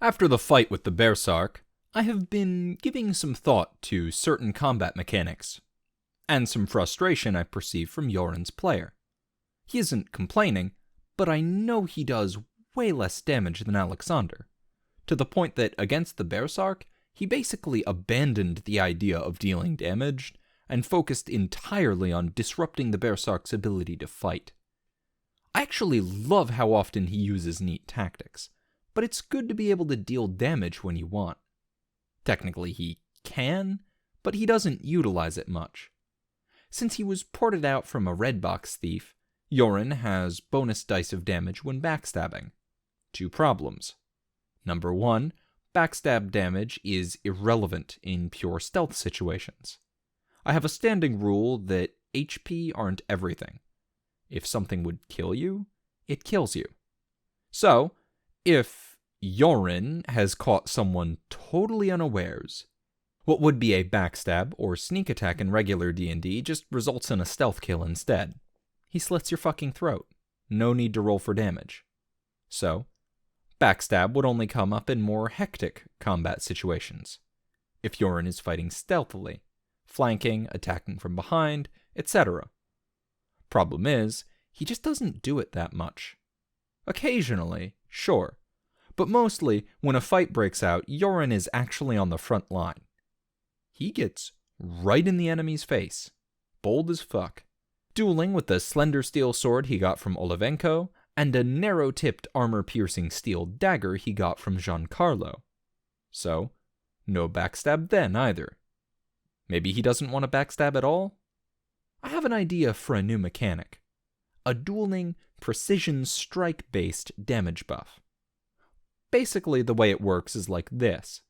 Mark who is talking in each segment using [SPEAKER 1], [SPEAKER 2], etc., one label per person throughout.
[SPEAKER 1] After the fight with the Berserk, I have been giving some thought to certain combat mechanics, and some frustration I perceive from Yoren's player. He isn't complaining, but I know he does way less damage than Alexander, to the point that against the Berserk, he basically abandoned the idea of dealing damage and focused entirely on disrupting the Berserk's ability to fight. I actually love how often he uses neat tactics, but it's good to be able to deal damage when you want. Technically he can, but he doesn't utilize it much. Since he was ported out from a red box thief, Yoren has bonus dice of damage when backstabbing. 2 problems. Number 1, backstab damage is irrelevant in pure stealth situations. I have a standing rule that HP aren't everything. If something would kill you, it kills you. So, if Yoren has caught someone totally unawares, what would be a backstab or sneak attack in regular D&D just results in a stealth kill instead. He slits your fucking throat. No need to roll for damage. So, backstab would only come up in more hectic combat situations. If Yoren is fighting stealthily, flanking, attacking from behind, etc. Problem is, he just doesn't do it that much. Occasionally, sure, but mostly when a fight breaks out, Yoren is actually on the front line. He gets right in the enemy's face, bold as fuck, dueling with the slender steel sword he got from Olivenko and a narrow-tipped armor-piercing steel dagger he got from Giancarlo. So, no backstab then either. Maybe he doesn't want to backstab at all? I have an idea for a new mechanic. A dueling, precision strike-based damage buff. Basically, the way it works is like this.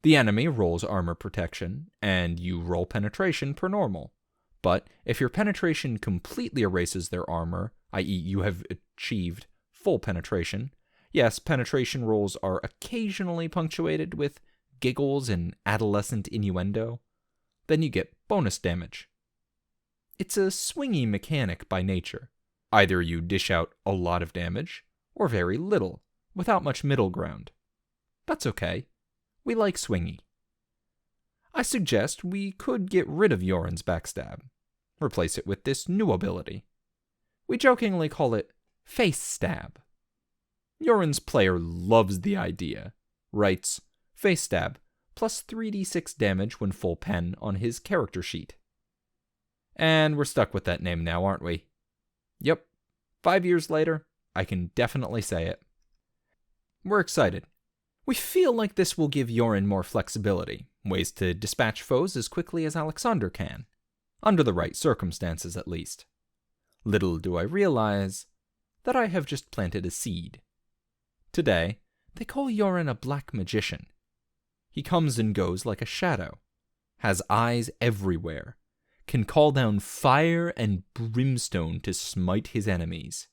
[SPEAKER 1] The enemy rolls armor protection, and you roll penetration per normal. But if your penetration completely erases their armor, i.e. you have achieved full penetration, yes, penetration rolls are occasionally punctuated with giggles and adolescent innuendo, then you get bonus damage. It's a swingy mechanic by nature. Either you dish out a lot of damage, or very little, without much middle ground. That's okay. We like swingy. I suggest we could get rid of Yoren's backstab. Replace it with this new ability. We jokingly call it face stab. Yoren's player loves the idea. Writes, face stab, plus 3d6 damage when full pen on his character sheet. And we're stuck with that name now, aren't we? Yep. 5 years later, I can definitely say it. We're excited. We feel like this will give Yoren more flexibility, ways to dispatch foes as quickly as Alexander can. Under the right circumstances, at least. Little do I realize that I have just planted a seed. Today, they call Yoren a black magician. He comes and goes like a shadow, has eyes everywhere, can call down fire and brimstone to smite his enemies.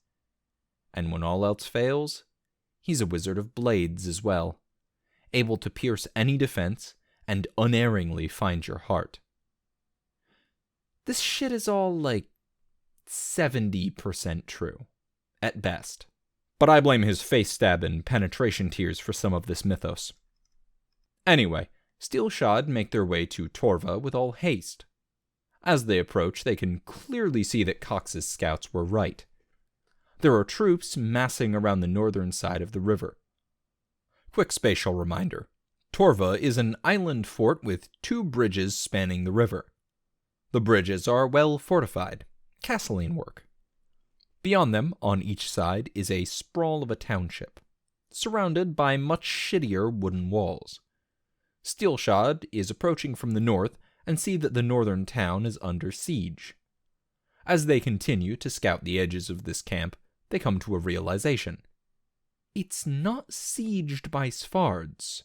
[SPEAKER 1] And when all else fails, he's a wizard of blades as well, able to pierce any defense and unerringly find your heart. This shit is all like 70% true, at best. But I blame his face stab and penetration tears for some of this mythos. Anyway, Steelshod make their way to Torva with all haste. As they approach, they can clearly see that Cox's scouts were right. There are troops massing around the northern side of the river. Quick spatial reminder. Torva is an island fort with 2 bridges spanning the river. The bridges are well fortified, castelline work. Beyond them, on each side, is a sprawl of a township, surrounded by much shittier wooden walls. Steelshod is approaching from the north and see that the northern town is under siege. As they continue to scout the edges of this camp, they come to a realization. It's not sieged by Svards.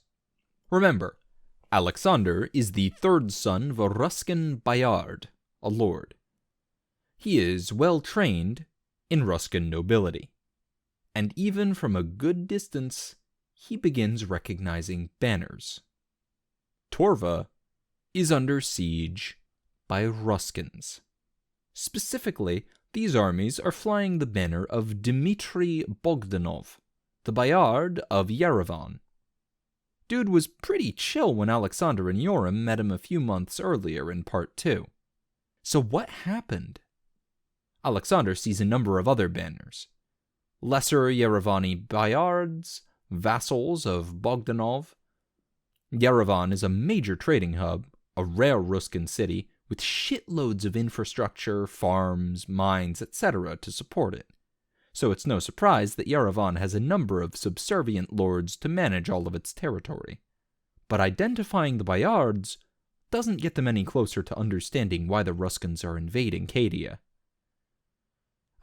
[SPEAKER 1] Remember, Alexander is the 3rd son of a Ruskan Bayard, a lord. He is well trained in Ruskan nobility, and even from a good distance, he begins recognizing banners. Torva is under siege by Ruskans. Specifically, these armies are flying the banner of Dmitry Bogdanov, the Bayard of Yerevan. Dude was pretty chill when Alexander and Yoram met him a few months earlier in Part 2. So what happened? Alexander sees a number of other banners. Lesser Yerevan'i Boyards, vassals of Bogdanov. Yerevan is a major trading hub, a rare Ruskin city, with shitloads of infrastructure, farms, mines, etc. to support it. So it's no surprise that Yerevan has a number of subservient lords to manage all of its territory. But identifying the Boyards doesn't get them any closer to understanding why the Ruskins are invading Cadia.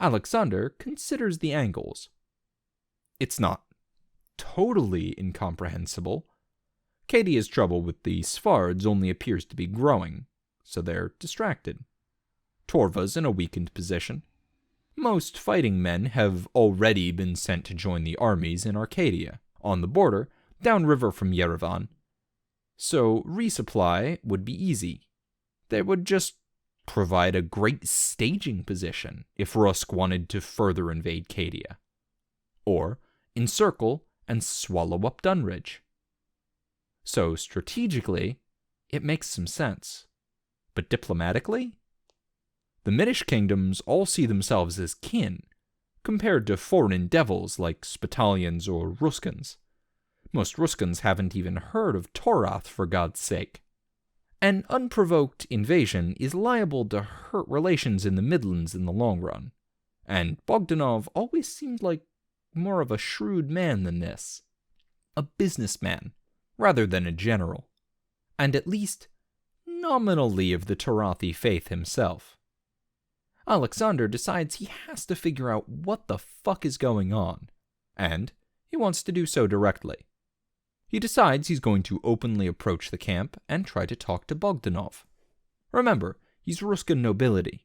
[SPEAKER 1] Alexander considers the angles. It's not totally incomprehensible. Cadia's trouble with the Sfards only appears to be growing, so they're distracted. Torva's in a weakened position. Most fighting men have already been sent to join the armies in Arcadia, on the border, downriver from Yerevan. So resupply would be easy. They would just provide a great staging position if Rusk wanted to further invade Cadia. Or encircle and swallow up Dunridge. So strategically, it makes some sense. But diplomatically? The Minish kingdoms all see themselves as kin, compared to foreign devils like Spitalians or Ruskins. Most Ruskins haven't even heard of Torath, for God's sake. An unprovoked invasion is liable to hurt relations in the Midlands in the long run, and Bogdanov always seemed like more of a shrewd man than this. A businessman, rather than a general, and at least nominally of the Torathi faith himself. Alexander decides he has to figure out what the fuck is going on, and he wants to do so directly. He decides he's going to openly approach the camp and try to talk to Bogdanov. Remember, he's Ruskin nobility.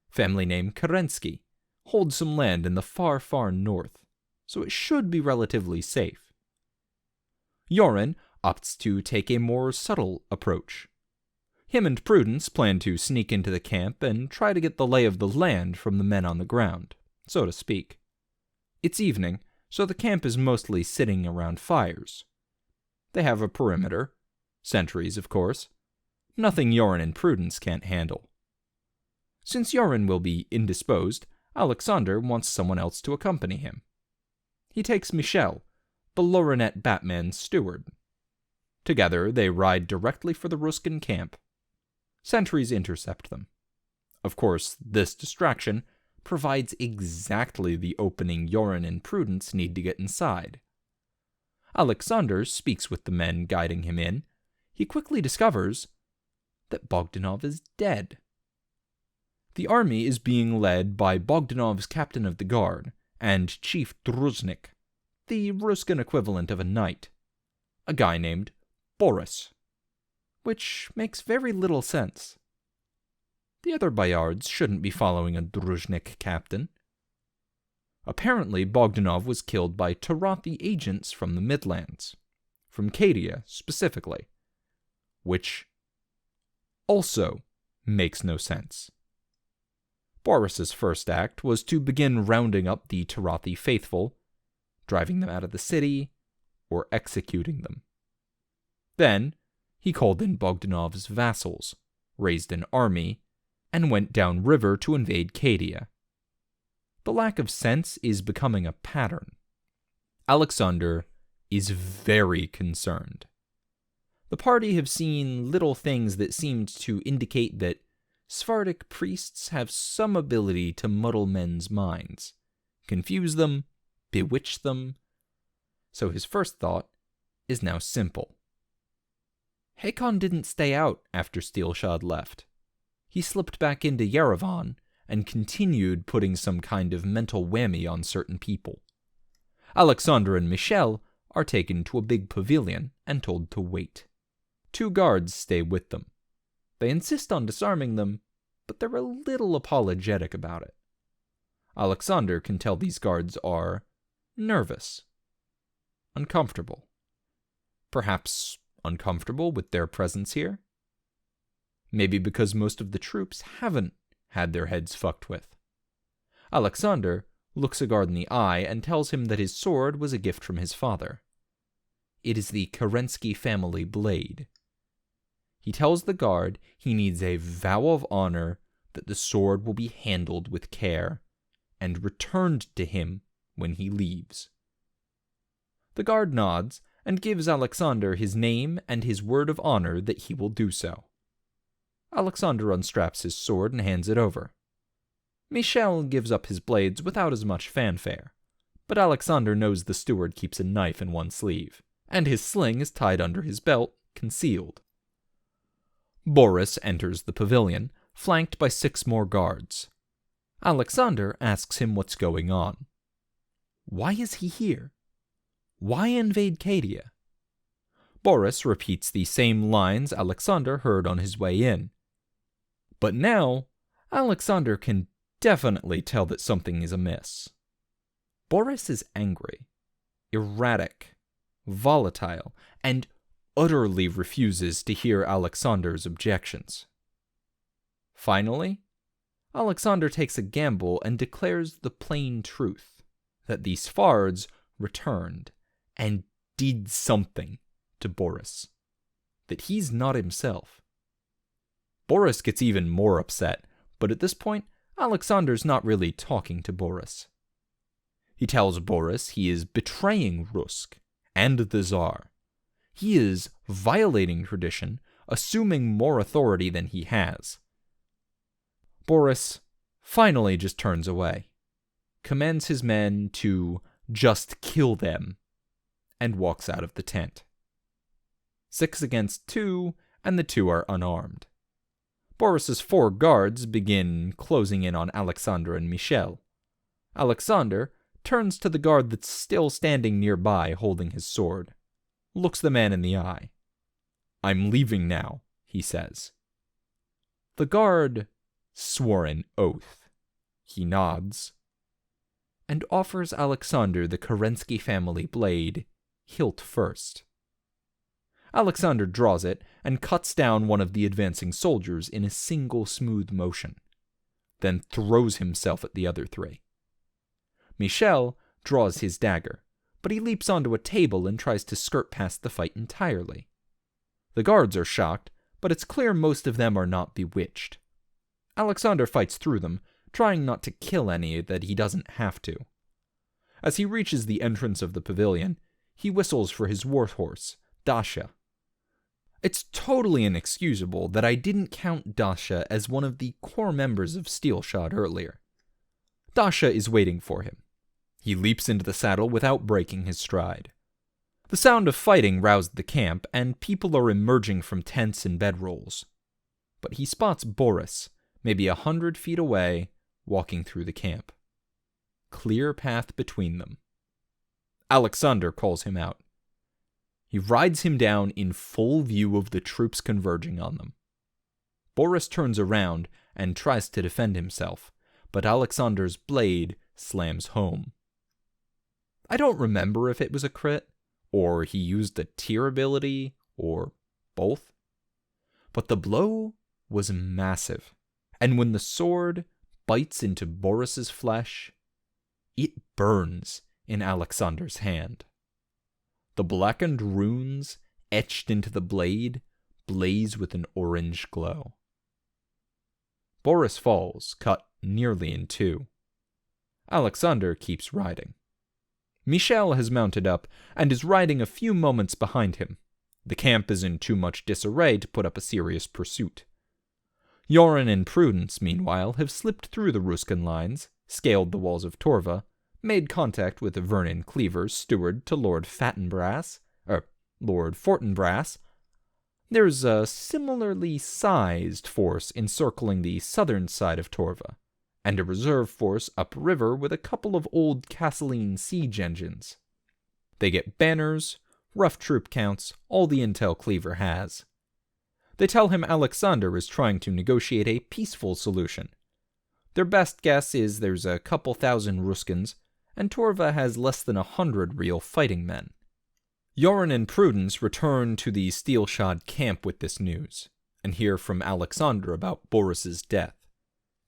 [SPEAKER 1] Family name Kerensky, holds some land in the far, far north, so it should be relatively safe. Yoren opts to take a more subtle approach. Him and Prudence plan to sneak into the camp and try to get the lay of the land from the men on the ground, so to speak. It's evening, so the camp is mostly sitting around fires. They have a perimeter. Sentries, of course. Nothing Yoren and Prudence can't handle. Since Yoren will be indisposed, Alexander wants someone else to accompany him. He takes Michel, the Lorinet Batman's steward. Together, they ride directly for the Ruskin camp. Sentries intercept them. Of course, this distraction provides exactly the opening Yoren and Prudence need to get inside. Alexander speaks with the men guiding him in. He quickly discovers that Bogdanov is dead. The army is being led by Bogdanov's captain of the guard and Chief Druznik, the Ruskin equivalent of a knight, a guy named Boris, which makes very little sense. The other Boyards shouldn't be following a Druznik captain. Apparently, Bogdanov was killed by Torathi agents from the Midlands, from Cadia specifically, which also makes no sense. Boris's first act was to begin rounding up the Torathi faithful, driving them out of the city, or executing them. Then, he called in Bogdanov's vassals, raised an army, and went downriver to invade Cadia. The lack of sense is becoming a pattern. Alexander is very concerned. The party have seen little things that seemed to indicate that Sephardic priests have some ability to muddle men's minds, confuse them, bewitch them. So his first thought is now simple. Hakon didn't stay out after Steelshod left. He slipped back into Yerevan and continued putting some kind of mental whammy on certain people. Alexander and Michel are taken to a big pavilion and told to wait. 2 guards stay with them. They insist on disarming them, but they're a little apologetic about it. Alexander can tell these guards are nervous, uncomfortable. Perhaps uncomfortable with their presence here? Maybe because most of the troops haven't had their heads fucked with. Alexander looks a guard in the eye and tells him that his sword was a gift from his father. it is the Kerensky family blade. He tells the guard he needs a vow of honor that the sword will be handled with care and returned to him when he leaves. The guard nods and gives Alexander his name and his word of honor that he will do so. Alexander unstraps his sword and hands it over. Michel gives up his blades without as much fanfare, but Alexander knows the steward keeps a knife in one sleeve, and his sling is tied under his belt, concealed. Boris enters the pavilion, flanked by 6 more guards. Alexander asks him what's going on. Why is he here? Why invade Cadia? Boris repeats the same lines Alexander heard on his way in. But now, Alexander can definitely tell that something is amiss. Boris is angry, erratic, volatile, and utterly refuses to hear Alexander's objections. Finally, Alexander takes a gamble and declares the plain truth, that the Sfards returned and did something to Boris, that he's not himself. Boris gets even more upset, but at this point, Alexander's not really talking to Boris. He tells Boris he is betraying Rusk and the Tsar. He is violating tradition, assuming more authority than he has. Boris finally just turns away, commands his men to just kill them, and walks out of the tent. 6 against 2, and the 2 are unarmed. Boris's 4 guards begin closing in on Alexander and Michel. Alexander turns to the guard that's still standing nearby holding his sword, looks the man in the eye. "I'm leaving now," he says. The guard swore an oath. He nods, and offers Alexander the Kerensky family blade, hilt first. Alexander draws it and cuts down one of the advancing soldiers in a single smooth motion, then throws himself at the other 3. Michel draws his dagger, but he leaps onto a table and tries to skirt past the fight entirely. The guards are shocked, but it's clear most of them are not bewitched. Alexander fights through them, trying not to kill any that he doesn't have to. As he reaches the entrance of the pavilion, he whistles for his warhorse, Dasha. It's totally inexcusable that I didn't count Dasha as one of the core members of Steelshod earlier. Dasha is waiting for him. He leaps into the saddle without breaking his stride. The sound of fighting roused the camp, and people are emerging from tents and bedrolls. But he spots Boris, maybe 100 feet away, walking through the camp. Clear path between them. Alexander calls him out. He rides him down in full view of the troops converging on them. Boris turns around and tries to defend himself, but Alexander's blade slams home. I don't remember if it was a crit, or he used a tier ability, or both. But the blow was massive, and when the sword bites into Boris's flesh, it burns in Alexander's hand. The blackened runes etched into the blade blaze with an orange glow. Boris falls, cut nearly in 2. Alexander keeps riding. Michel has mounted up and is riding a few moments behind him. The camp is in too much disarray to put up a serious pursuit. Yoren and Prudence, meanwhile, have slipped through the Ruskan lines, scaled the walls of Torva, made contact with Vernon Cleaver's steward to Lord Fortinbras. There's a similarly sized force encircling the southern side of Torva, and a reserve force upriver with a couple of old Castlean siege engines. They get banners, rough troop counts, all the intel Cleaver has. They tell him Alexander is trying to negotiate a peaceful solution. Their best guess is there's a couple thousand Ruskans, and Torva has less than 100 real fighting men. Yoren and Prudence return to the Steelshod camp with this news, and hear from Alexander about Boris's death,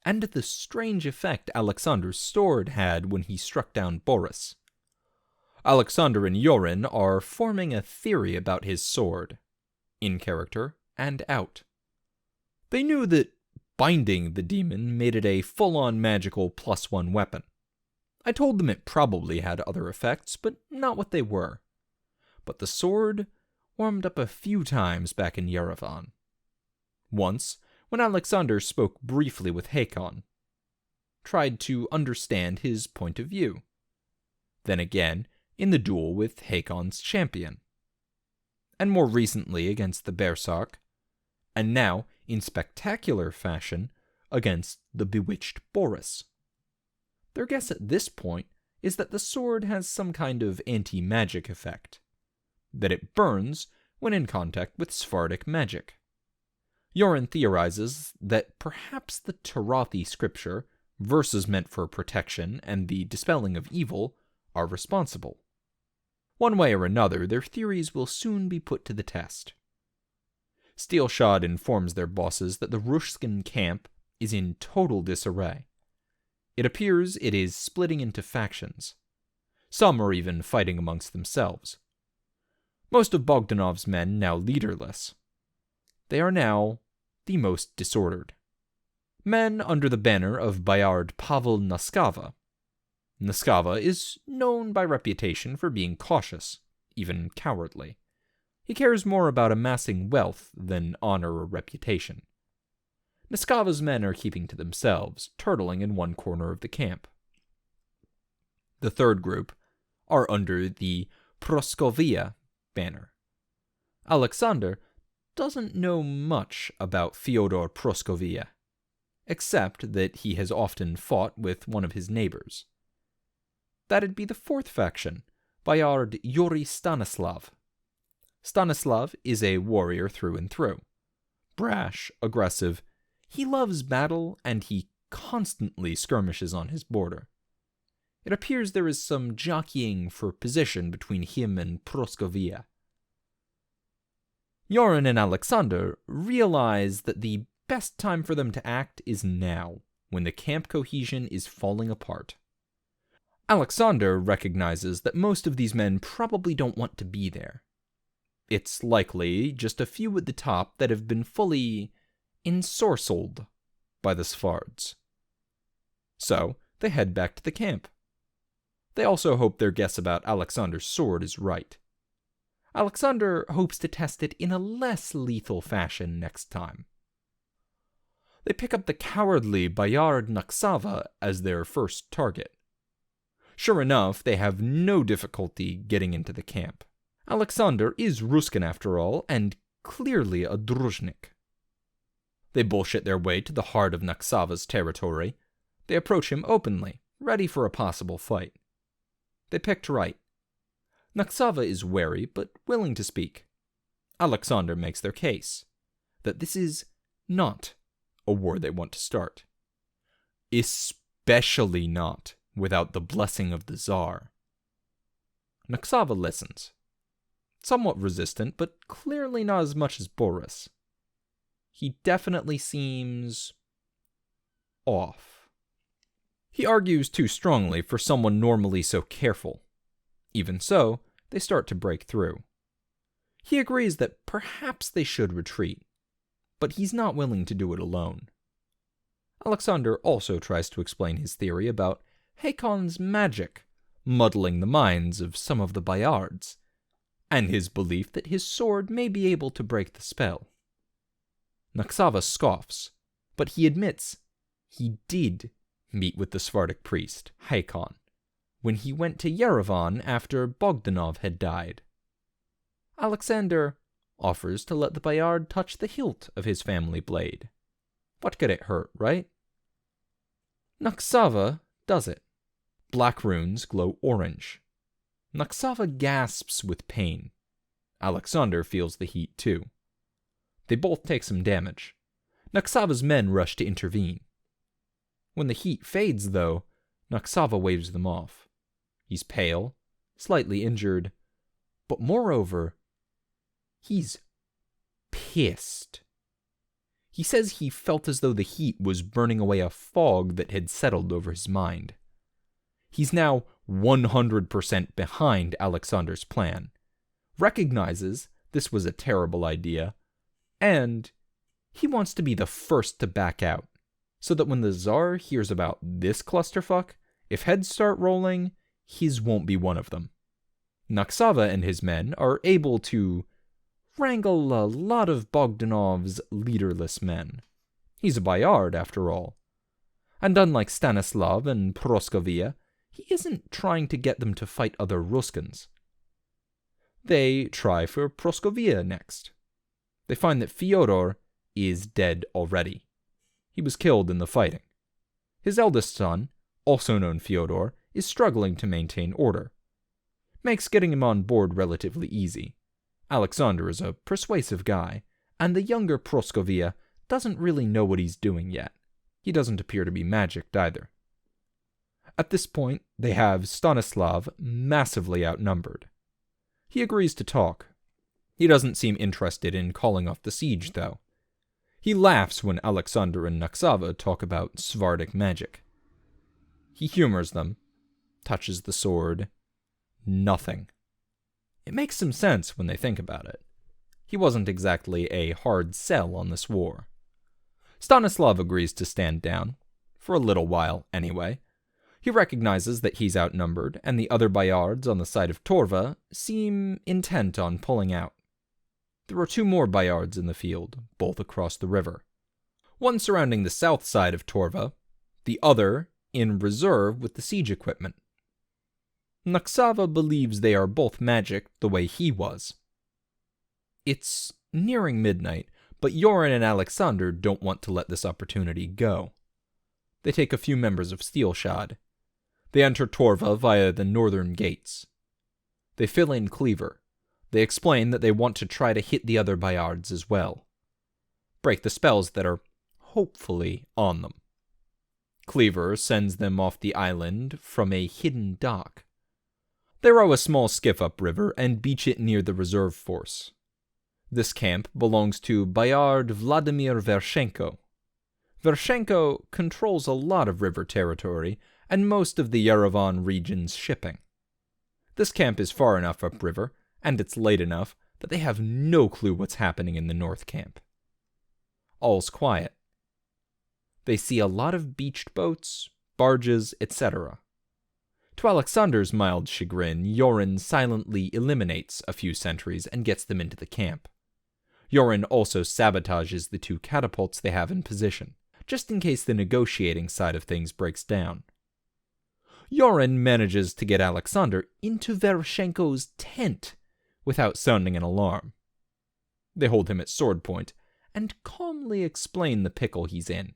[SPEAKER 1] and the strange effect Alexander's sword had when he struck down Boris. Alexander and Yorin are forming a theory about his sword, in character and out. They knew that binding the demon made it a full-on magical +1 weapon. I told them it probably had other effects, but not what they were. But the sword warmed up a few times back in Yerevan. Once, when Alexander spoke briefly with Hakon, tried to understand his point of view. Then again, in the duel with Hakon's champion. And more recently against the Berserk, and now, in spectacular fashion, against the bewitched Boris. Their guess at this point is that the sword has some kind of anti-magic effect, that it burns when in contact with Sephardic magic. Yorin theorizes that perhaps the Tarathi scripture, verses meant for protection and the dispelling of evil, are responsible. One way or another, their theories will soon be put to the test. Steelshod informs their bosses that the Rushskin camp is in total disarray. It appears it is splitting into factions. Some are even fighting amongst themselves. Most of Bogdanov's men now leaderless. They are now the most disordered. Men under the banner of Bayard Pavel Naskava. Naskava is known by reputation for being cautious, even cowardly. He cares more about amassing wealth than honor or reputation. Naskava's men are keeping to themselves, turtling in one corner of the camp. The third group are under the Proskovia banner. Alexander doesn't know much about Fyodor Proskovia, except that he has often fought with one of his neighbors. That'd be the fourth faction, Bayard Yuri Stanislav. Stanislav is a warrior through and through. Brash, aggressive, he loves battle, and he constantly skirmishes on his border. It appears there is some jockeying for position between him and Proskovia. Yorin and Alexander realize that the best time for them to act is now, when the camp cohesion is falling apart. Alexander recognizes that most of these men probably don't want to be there. It's likely just a few at the top that have been fully ensorcelled by the Sephards. So, they head back to the camp. They also hope their guess about Alexander's sword is right. Alexander hopes to test it in a less lethal fashion next time. They pick up the cowardly Bayard Naksava as their first target. Sure enough, they have no difficulty getting into the camp. Alexander is Ruskin after all, and clearly a Druzhnik. They bullshit their way to the heart of Naksava's territory. They approach him openly, ready for a possible fight. They picked right. Naksava is wary, but willing to speak. Alexander makes their case, that this is not a war they want to start. Especially not without the blessing of the Tsar. Naksava listens. Somewhat resistant, but clearly not as much as Boris. He definitely seems off. He argues too strongly for someone normally so careful. Even so, they start to break through. He agrees that perhaps they should retreat, but he's not willing to do it alone. Alexander also tries to explain his theory about Hakon's magic muddling the minds of some of the Bayards, and his belief that his sword may be able to break the spell. Naksava scoffs, but he admits he did meet with the Sephardic priest, Hakon, when he went to Yerevan after Bogdanov had died. Alexander offers to let the Bayard touch the hilt of his family blade. What could it hurt, right? Naksava does it. Black runes glow orange. Naksava gasps with pain. Alexander feels the heat too. They both take some damage. Naksava's men rush to intervene. When the heat fades, though, Naksava waves them off. He's pale, slightly injured, but moreover, he's pissed. He says he felt as though the heat was burning away a fog that had settled over his mind. He's now 100% behind Alexander's plan, recognizes this was a terrible idea, and he wants to be the first to back out, so that when the Tsar hears about this clusterfuck, if heads start rolling, his won't be one of them. Naksava and his men are able to wrangle a lot of Bogdanov's leaderless men. He's a Bayard, after all. And unlike Stanislav and Praskovia, he isn't trying to get them to fight other Ruskins. They try for Praskovia next. They find that Fyodor is dead already. He was killed in the fighting. His eldest son, also known Fyodor, is struggling to maintain order. Makes getting him on board relatively easy. Alexander is a persuasive guy, and the younger Praskovia doesn't really know what he's doing yet. He doesn't appear to be magicked either. At this point, they have Stanislav massively outnumbered. He agrees to talk. He doesn't seem interested in calling off the siege, though. He laughs when Alexander and Naksava talk about Svardic magic. He humors them, touches the sword. Nothing. It makes some sense when they think about it. He wasn't exactly a hard sell on this war. Stanislav agrees to stand down, for a little while anyway. He recognizes that he's outnumbered, and the other Bayards on the side of Torva seem intent on pulling out. There are 2 more Bayards in the field, both across the river. One surrounding the south side of Torva, the other in reserve with the siege equipment. Naksava believes they are both magic the way he was. It's nearing midnight, but Yoren and Alexander don't want to let this opportunity go. They take a few members of Steelshod. They enter Torva via the northern gates. They fill in Cleaver. They explain that they want to try to hit the other Bayards as well. Break the spells that are hopefully on them. Cleaver sends them off the island from a hidden dock. They row a small skiff upriver and beach it near the reserve force. This camp belongs to Bayard Vladimir Vershenko. Vershenko controls a lot of river territory and most of the Yerevan region's shipping. This camp is far enough upriver, and it's late enough, that they have no clue what's happening in the north camp. All's quiet. They see a lot of beached boats, barges, etc. To Alexander's mild chagrin, Yoren silently eliminates a few sentries and gets them into the camp. Yoren also sabotages the 2 catapults they have in position, just in case the negotiating side of things breaks down. Yoren manages to get Alexander into Vershenko's tent without sounding an alarm. They hold him at sword point and calmly explain the pickle he's in.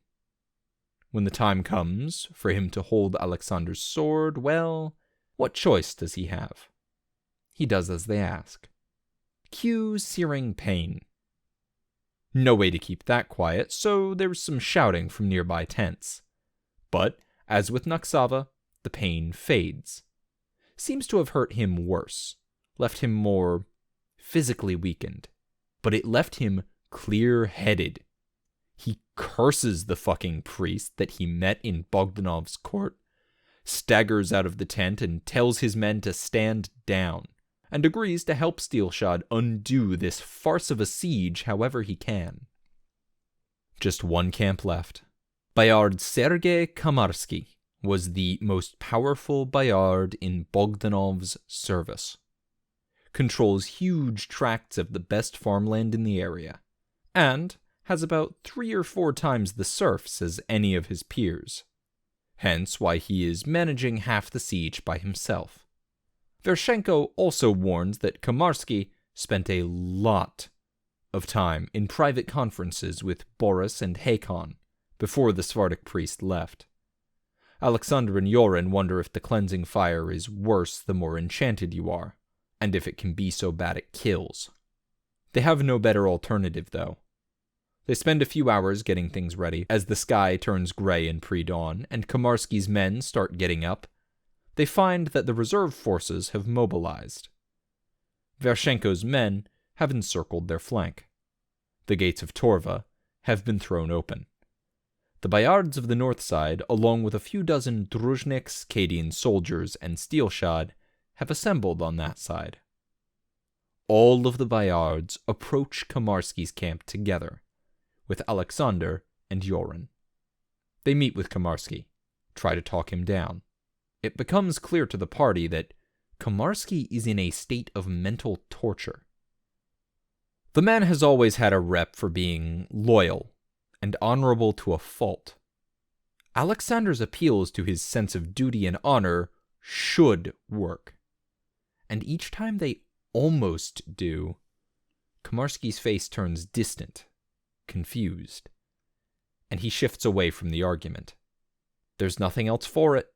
[SPEAKER 1] When the time comes for him to hold Alexander's sword, well, what choice does he have? He does as they ask. Cue searing pain. No way to keep that quiet, so there's some shouting from nearby tents. But, as with Naksava, the pain fades. Seems to have hurt him worse, left him more physically weakened. But it left him clear-headed. He curses the fucking priest that he met in Bogdanov's court, staggers out of the tent and tells his men to stand down, and agrees to help Steelshod undo this farce of a siege however he can. Just one camp left. Bayard Sergei Kamarsky was the most powerful Bayard in Bogdanov's service. Controls huge tracts of the best farmland in the area, and has about 3 or 4 times the serfs as any of his peers. Hence why he is managing half the siege by himself. Vershenko also warns that Kamarsky spent a lot of time in private conferences with Boris and Hakon before the Svardic priest left. Alexander and Yoren wonder if the cleansing fire is worse the more enchanted you are, and if it can be so bad it kills. They have no better alternative, though. They spend a few hours getting things ready as the sky turns gray in pre-dawn and Kamarsky's men start getting up. They find that the reserve forces have mobilized. Vershenko's men have encircled their flank. The gates of Torva have been thrown open. The Boyards of the north side, along with a few dozen Druzhniks, Cadian soldiers, and Steelshod, have assembled on that side. All of the Boyards approach Komarsky's camp together, with Alexander and Yoren. They meet with Komarsky, try to talk him down. It becomes clear to the party that Komarsky is in a state of mental torture. The man has always had a rep for being loyal and honorable to a fault. Alexander's appeals to his sense of duty and honor should work. And each time they almost do, Komarsky's face turns distant, confused, and he shifts away from the argument. There's nothing else for it.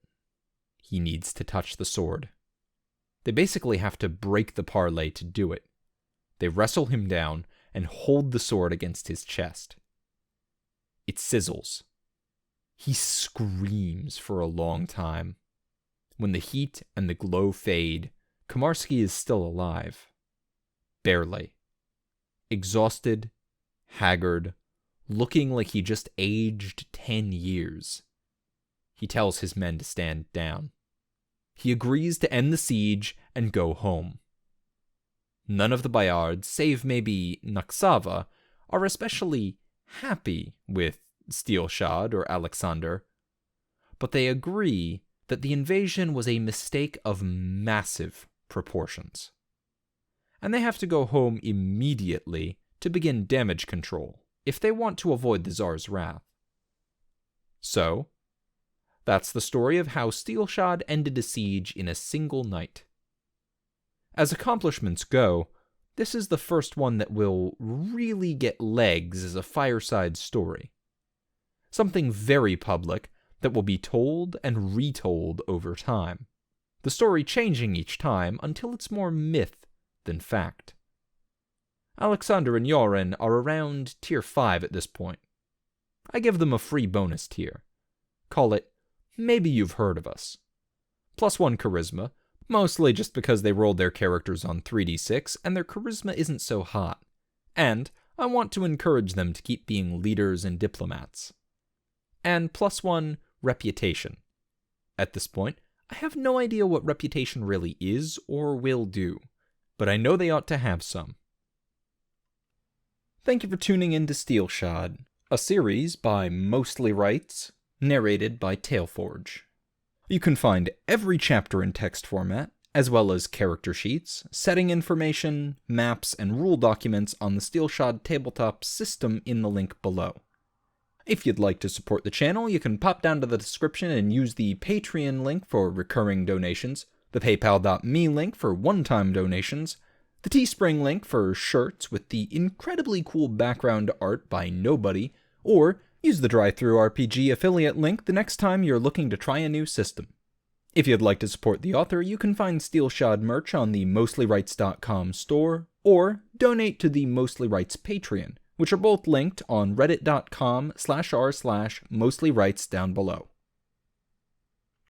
[SPEAKER 1] He needs to touch the sword. They basically have to break the parley to do it. They wrestle him down and hold the sword against his chest. It sizzles. He screams for a long time. When the heat and the glow fade, Komarsky is still alive. Barely. Exhausted, haggard, looking like he just aged 10 years. He tells his men to stand down. He agrees to end the siege and go home. None of the Boyards, save maybe Naksava, are especially happy with Steelshod or Alexander, but they agree that the invasion was a mistake of massive proportions, and they have to go home immediately to begin damage control if they want to avoid the Tsar's wrath. So, that's the story of how Steelshod ended a siege in a single night. As accomplishments go, this is the first one that will really get legs as a fireside story. Something very public that will be told and retold over time. The story changing each time until it's more myth than fact. Alexander and Yoren are around tier 5 at this point. I give them a free bonus tier. Call it Maybe You've Heard of Us. +1 charisma, mostly just because they rolled their characters on 3d6 and their charisma isn't so hot. And I want to encourage them to keep being leaders and diplomats. And +1 reputation. At this point, I have no idea what reputation really is or will do, but I know they ought to have some. Thank you for tuning in to Steelshod, a series by Mostly Rights, narrated by Tailforge. You can find every chapter in text format, as well as character sheets, setting information, maps, and rule documents on the Steelshod tabletop system in the link below. If you'd like to support the channel, you can pop down to the description and use the Patreon link for recurring donations, the paypal.me link for one-time donations, the Teespring link for shirts with the incredibly cool background art by Nobody, or use the DriveThruRPG affiliate link the next time you're looking to try a new system. If you'd like to support the author, you can find Steelshod merch on the mostlyrights.com store, or donate to the Mostly Rights Patreon, which are both linked on reddit.com/r/mostlyrights down below.